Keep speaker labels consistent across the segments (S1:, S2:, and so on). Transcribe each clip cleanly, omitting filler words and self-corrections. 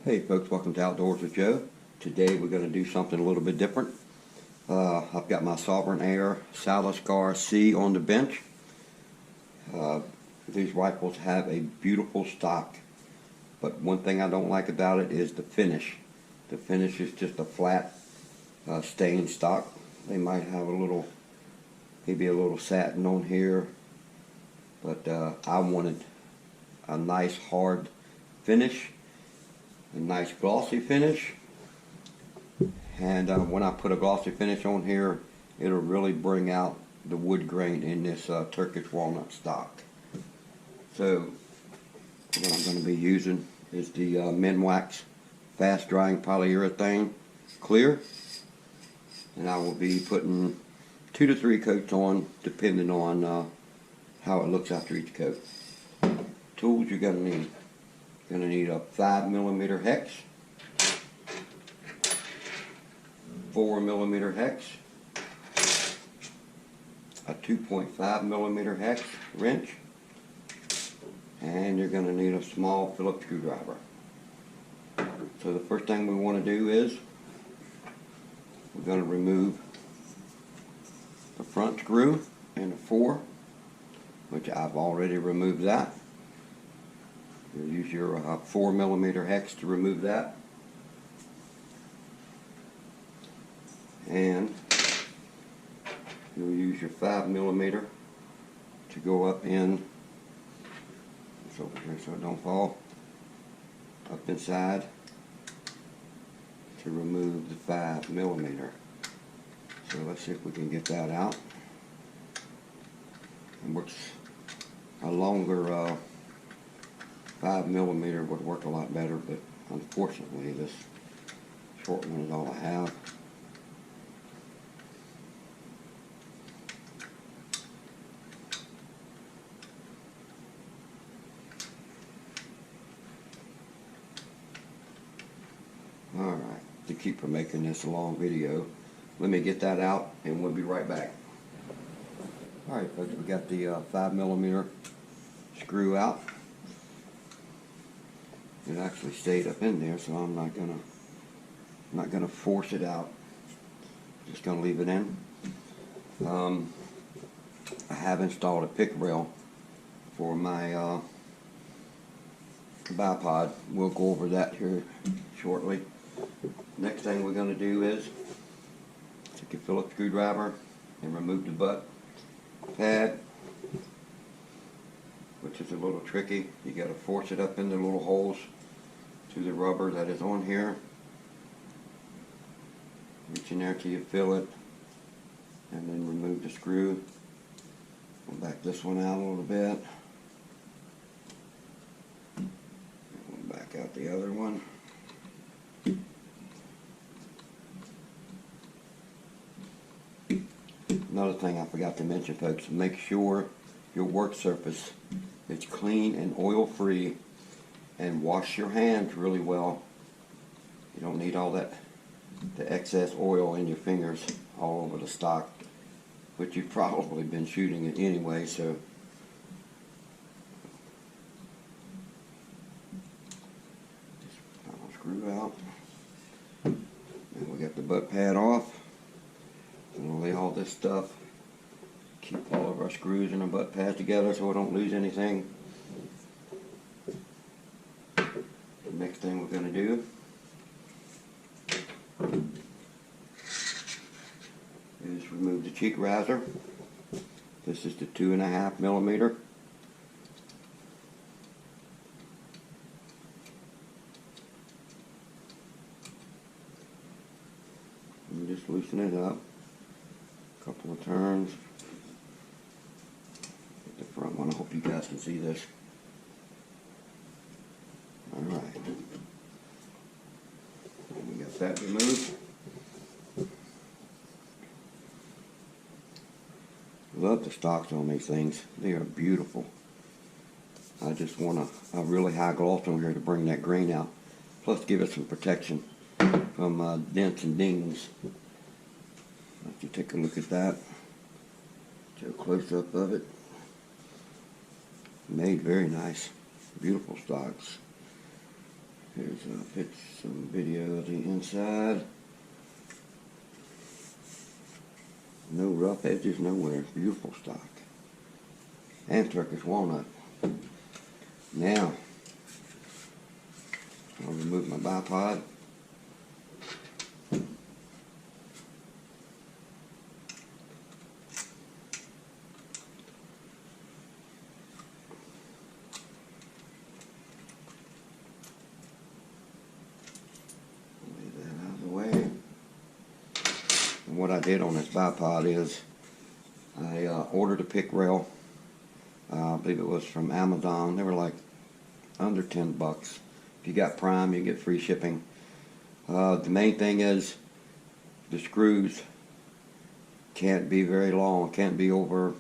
S1: Hey folks, welcome to Outdoors with Joe. Today we're going to do something a little bit different. I've got my Sovran Air Scar C on the bench. These rifles have a beautiful stock, but one thing I don't like about it is the finish. The finish is just a flat stained stock. They might have maybe a little satin on here, but I wanted a nice hard finish. A nice glossy finish, and when I put a glossy finish on here, it'll really bring out the wood grain in this Turkish walnut stock. So what I'm going to be using is the Minwax fast drying polyurethane clear, and I will be putting 2 to 3 coats on depending on how it looks after each coat. Tools you're going to need. Going to need a 5mm hex, 4mm hex, a 2.5mm hex wrench, and you're going to need a small Phillips screwdriver. So the first thing we want to do is we're going to remove the front screw and the 4, which I've already removed that. You'll use your 4mm hex to remove that, and you'll use your 5mm to go up in, it's over here so it don't fall, up inside to remove the 5mm. So let's see if we can get that out. It works a longer 5mm would work a lot better, but unfortunately this short one is all I have. Alright, to keep from making this a long video, let me get that out and we'll be right back. Alright folks, we got the 5mm screw out. It actually stayed up in there, so I'm not gonna force it out. Just gonna leave it in. I have installed a pick rail for my bipod. We'll go over that here shortly. Next thing we're gonna do is take a Phillips screwdriver and remove the butt pad, which is a little tricky. You got to force it up in the little holes to the rubber that is on here. Reach in there till you fill it, and then remove the screw. We'll back this one out a little bit. We'll back out the other one. Another thing I forgot to mention, folks, make sure your work surface is clean and oil free, and wash your hands really well. You don't need all the excess oil in your fingers all over the stock, which you've probably been shooting it anyway. So just screw out, and we got the butt pad off. And we'll lay all this stuff, keep all of our screws and our butt pads together so we don't lose anything. The next thing we're going to do is remove the cheek riser. This is the 2.5mm. And just loosen it up. Couple of turns. Get the front one. I hope you guys can see this. Alright. We got that removed. Love the stocks on these things. They are beautiful. I just want a really high gloss on here to bring that grain out. Plus give it some protection from dents and dings. Let you take a look at that. Do a close-up of it. Made very nice. Beautiful stocks. Here's some video of the inside. No rough edges nowhere. Beautiful stock. And Turkish walnut. Now, I'll remove my bipod. What I did on this bipod is I ordered a pick rail. I believe it was from Amazon. They were like under 10 bucks. If you got Prime, you get free shipping. The main thing is the screws can't be very long. Can't be over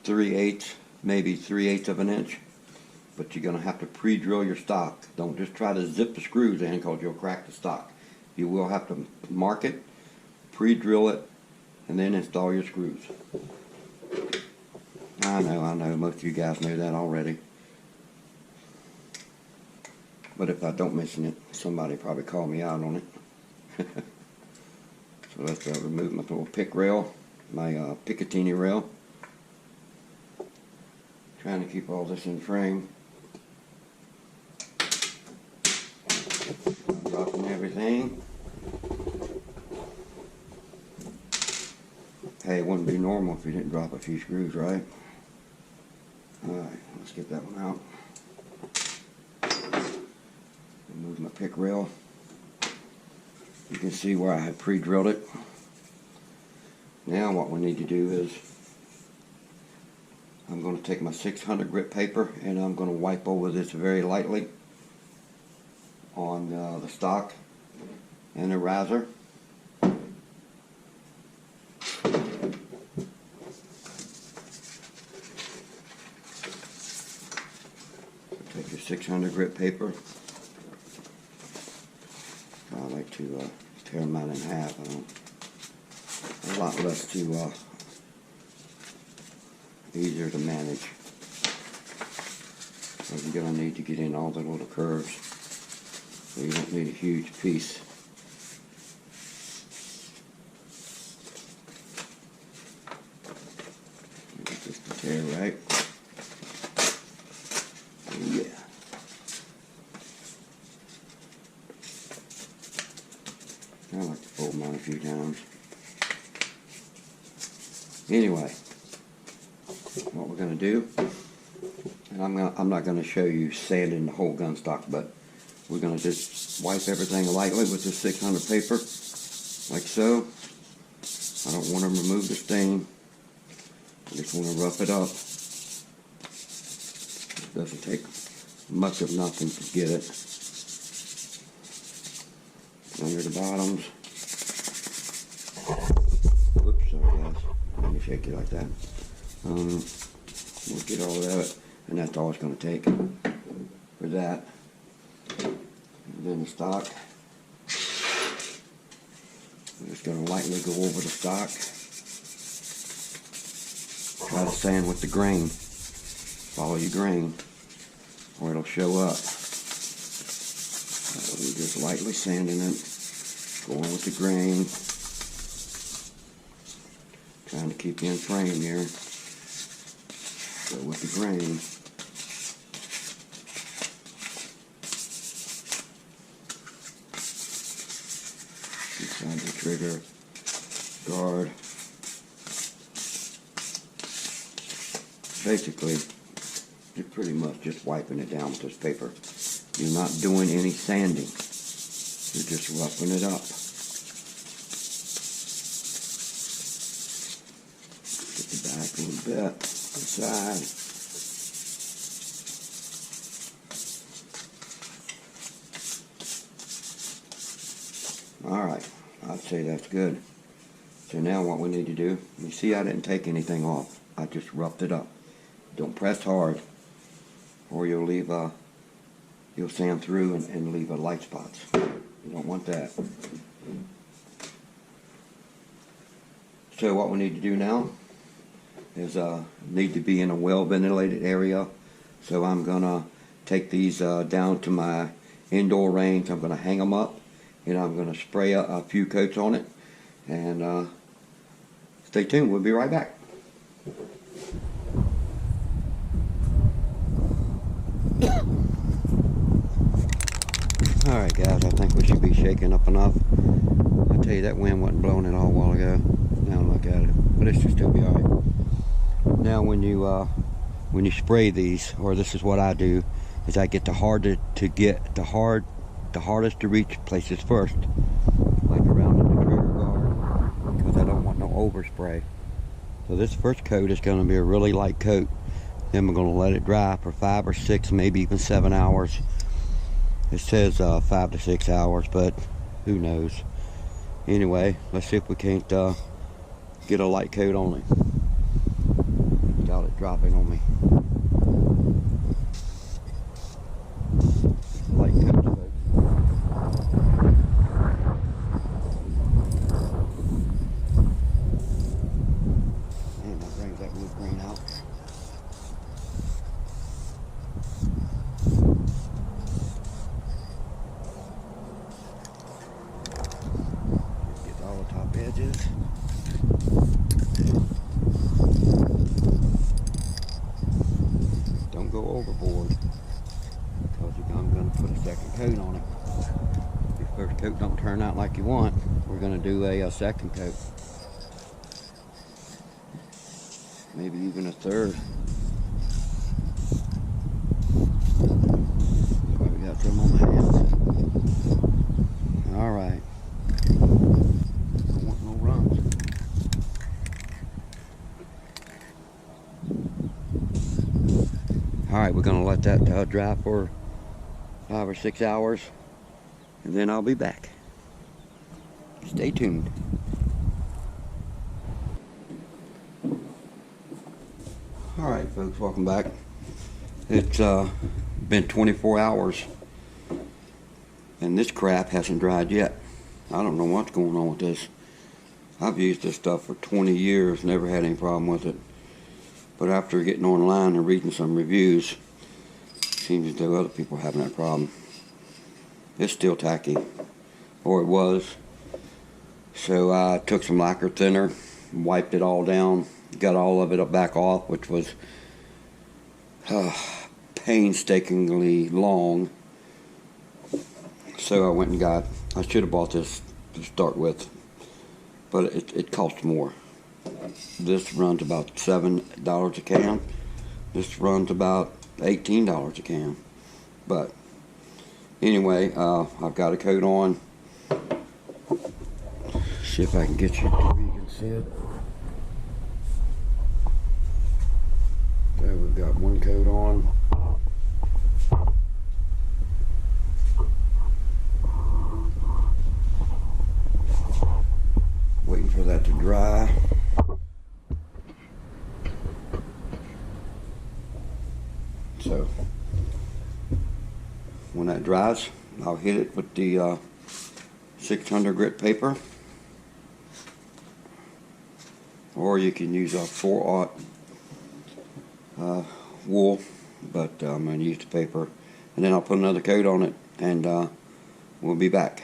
S1: 3/8, maybe 3/8 of an inch. But you're going to have to pre-drill your stock. Don't just try to zip the screws in because you'll crack the stock. You will have to mark it, pre-drill it, and then install your screws. I know, most of you guys know that already. But if I don't mention it, somebody probably call me out on it. So let's remove my little pick rail, my Picatinny rail. Trying to keep all this in frame. Dropping everything. Hey, it wouldn't be normal if you didn't drop a few screws, right? Alright, let's get that one out. Remove my pick rail. You can see where I had pre-drilled it. Now what we need to do is I'm going to take my 600 grit paper and I'm going to wipe over this very lightly on the stock and the riser. Take your 600 grit paper. I like to tear mine in half. A lot less easier to manage. So you're going to need to get in all the little curves. So you don't need a huge piece. Get this to tear right. Yeah. I like to fold mine a few times. Anyway, what we're going to do, and I'm not going to show you sanding the whole gun stock, but we're going to just wipe everything lightly with this 600 paper, like so. I don't want to remove the stain. I just want to rough it up. It doesn't take much of nothing to get it. Under the bottoms. Whoops, sorry guys. Let me shake it like that. We'll get all of it, and that's all it's going to take for that. And then the stock. I'm just going to lightly go over the stock. Try to sand with the grain. Follow your grain, or it'll show up. We're just lightly sanding it, going with the grain. Trying to keep you in frame here. Go with the grain. Inside the trigger guard. Basically, you're pretty much just wiping it down with this paper. You're not doing any sanding. You're just roughing it up. Get the back a little bit, the side. Alright, I'd say that's good. So now what we need to do, you see I didn't take anything off. I just roughed it up. Don't press hard, or you'll leave you'll sand through and leave light spots. You don't want that. So what we need to do now is need to be in a well ventilated area. So I'm gonna take these down to my indoor range. I'm going to hang them up, and I'm going to spray a few coats on it. And stay tuned, we'll be right back. Alright guys, I think we should be shaking up enough. I tell you, that wind wasn't blowing at all a while ago. Now look at it, but it should still be alright. Now when you spray these, or this is what I do, is I get the hardest to reach places first, like around the trigger guard, because I don't want no overspray. So this first coat is going to be a really light coat. Then we're going to let it dry for 5 or 6, maybe even 7 hours. It says 5 to 6 hours, but who knows. Anyway, let's see if we can't get a light coat on it. Got it dropping on me. Light coat, folks. And that brings that wood grain out. Get all the top edges. Don't go overboard, because I'm going to put a second coat on it. If your first coat don't turn out like you want, we're going to do a second coat. Maybe even a third. We got some on the hands. Alright. Don't want no runs. Alright, we're going to let that dry for 5 or 6 hours, and then I'll be back. Stay tuned. Alright folks, welcome back. It's been 24 hours, and this crap hasn't dried yet. I don't know what's going on with this. I've used this stuff for 20 years, never had any problem with it. But after getting online and reading some reviews, it seems as though other people are having that problem. It's still tacky, or it was. So I took some lacquer thinner, wiped it all down, got all of it back off, which was painstakingly long. So I went and I should have bought this to start with, but it cost more. This runs about $7 a can. This runs about $18 a can. But anyway, I've got a coat on. See if I can get you so you can see it. There, we've got one coat on. Waiting for that to dry. So when that dries, I'll hit it with the 600 grit paper, or you can use a 4/0 wool, but I'm going to use the paper, and then I'll put another coat on it, and we'll be back.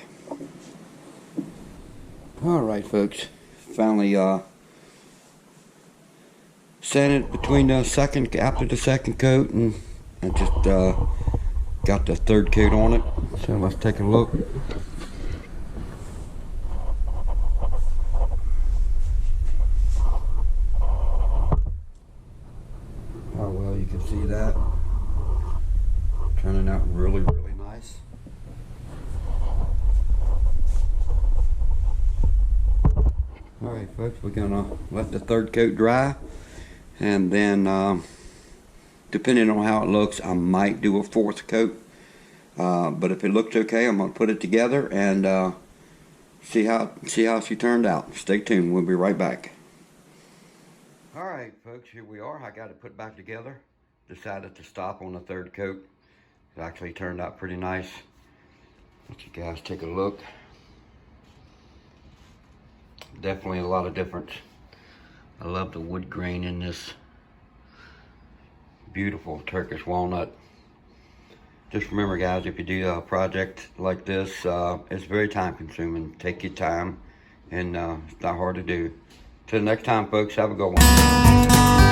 S1: Alright folks, finally sanded between after the second coat, and I just got the third coat on it. So let's take a look. Oh well, you can see that turning out really nice. Alright folks, we're gonna let the third coat dry, and then depending on how it looks, I might do a fourth coat, but if it looks okay, I'm gonna put it together and see how she turned out. Stay tuned, we'll be right back. Alright folks, here we are. I got it put back together. Decided to stop on the third coat. It actually turned out pretty nice. Let you guys take a look. Definitely a lot of difference. I love the wood grain in this beautiful Turkish walnut. just remember, guys, if you do a project like this, it's very time consuming. Take your time, and it's not hard to do. Till next time, folks, have a good one.